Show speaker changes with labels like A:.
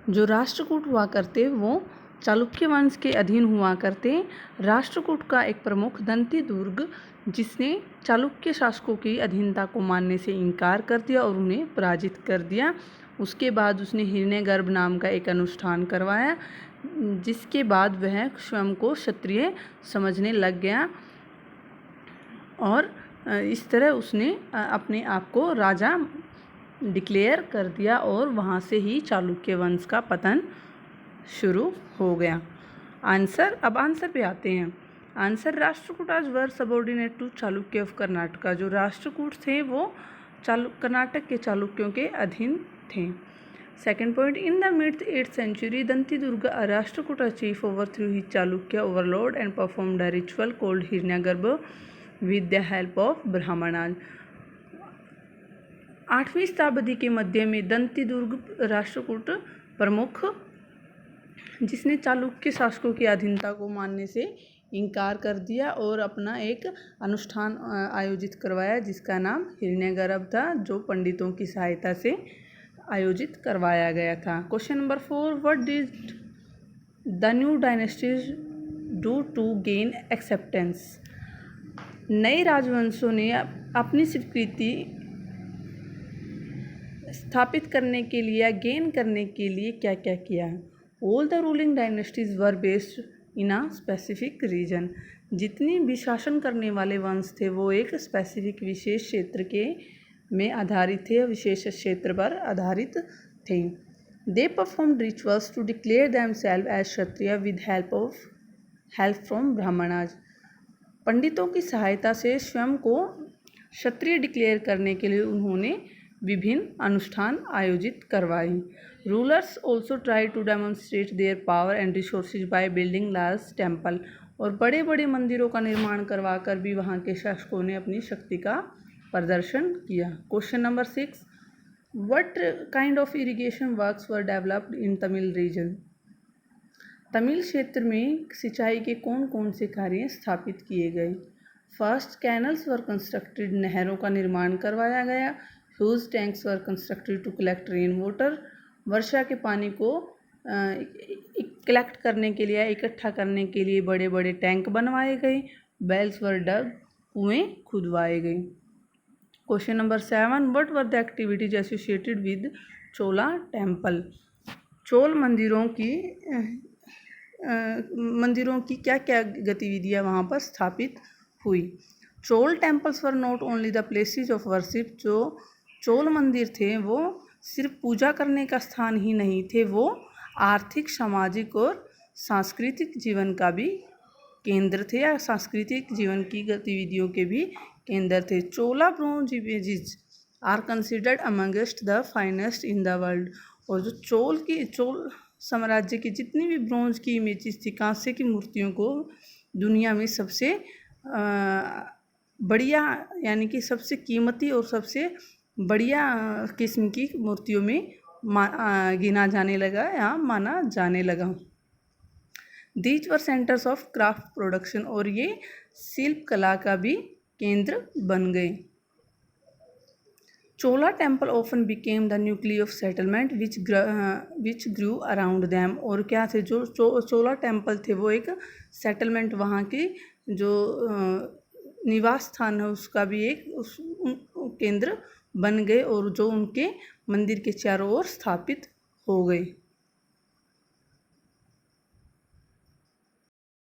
A: जो राष्ट्रकूट हुआ करते वो चालुक्य वंश के अधीन हुआ करते। राष्ट्रकूट का एक प्रमुख दंती दुर्ग जिसने चालुक्य शासकों की अधीनता को मानने से इनकार कर दिया और उन्हें पराजित कर दिया। उसके बाद उसने हिरण्यगर्भ नाम का एक अनुष्ठान करवाया, जिसके बाद वह स्वयं को क्षत्रिय समझने लग गया और इस तरह उसने अपने आप को राजा डिक्लेयर कर दिया और वहाँ से ही चालुक्य वंश का पतन शुरू हो गया। अब आंसर पे आते हैं। Answer, Rashtrakutas were subordinate to Chalukya of Karnataka. जो राष्ट्रकूट थे वो कर्नाटक के चालुक्यों के अधीन थे। Second point, in the mid 8th century Dantidurga Rashtrakuta chief overthrew he Chalukya overlord and performed a ritual called Hiranyagarbha with the help of Brahmanas. 8वीं शताब्दी के मध्य में दंती दुर्ग राष्ट्रकूट प्रमुख जिसने चालुक्य शासकों की अधीनता को मानने से इनकार कर दिया और अपना एक अनुष्ठान आयोजित करवाया जिसका नाम हिरण्यगर्भ था, जो पंडितों की सहायता से आयोजित करवाया गया था। Question number 4, what did the new dynasties do to gain acceptance. नए राजवंशों ने अपनी स्वीकृति स्थापित करने के लिए या गेन करने के लिए क्या क्या किया है। All the ruling dynasties were based in a specific region. जितनी भी शासन करने वाले वंश थे वो एक स्पेसिफिक विशेष क्षेत्र के में आधारित थे, विशेष क्षेत्र पर आधारित थे। They performed rituals to declare themselves as Kshatriya with help from Brahmanas. पंडितों की सहायता से स्वयं को क्षत्रिय डिक्लेयर करने के लिए उन्होंने विभिन्न अनुष्ठान आयोजित करवाए। Rulers also try to demonstrate their power and resources by building large temple. और बड़े बड़े मंदिरों का निर्माण करवा कर भी वहाँ के शासकों ने अपनी शक्ति का प्रदर्शन किया। Question number 6, what kind of irrigation works were developed in Tamil region. Tamil क्षेत्र में सिंचाई के कौन कौन से कार्य स्थापित किए गए। First, canals were constructed. नहरों का निर्माण करवाया गया। Huge tanks were constructed to collect rain water. वर्षा के पानी को कलेक्ट करने के लिए, इकट्ठा करने के लिए बड़े बड़े टैंक बनवाए गए। वेल्स वर डग। कुएं खुदवाए गए। Question number 7, what were the activities associated with Chola temple. Chola मंदिरों की क्या क्या गतिविधियां वहाँ पर स्थापित हुई। Chola temples were not only the places of worship. जो चोल मंदिर थे वो सिर्फ पूजा करने का स्थान ही नहीं थे, वो आर्थिक, सामाजिक और सांस्कृतिक जीवन का भी केंद्र थे या सांस्कृतिक जीवन की गतिविधियों के भी केंद्र थे। Chola bronze images are considered amongst the finest in the world. और जो चोल साम्राज्य की जितनी भी ब्रोंज की इमेजेस थी, कांसे की मूर्तियों को दुनिया में सबसे बढ़िया यानी कि सबसे कीमती और सबसे बढ़िया किस्म की मूर्तियों में गिना जाने लगा या माना जाने लगा। These were centres of craft production. और ये शिल्प कला का भी केंद्र बन गए। Chola temple often became the nucleus of settlement which grew around them. और क्या थे, जो चोला टेम्पल थे वो एक सेटलमेंट, वहाँ की जो निवास स्थान है उसका भी एक केंद्र बन गए और जो उनके मंदिर के चारों ओर स्थापित हो गए।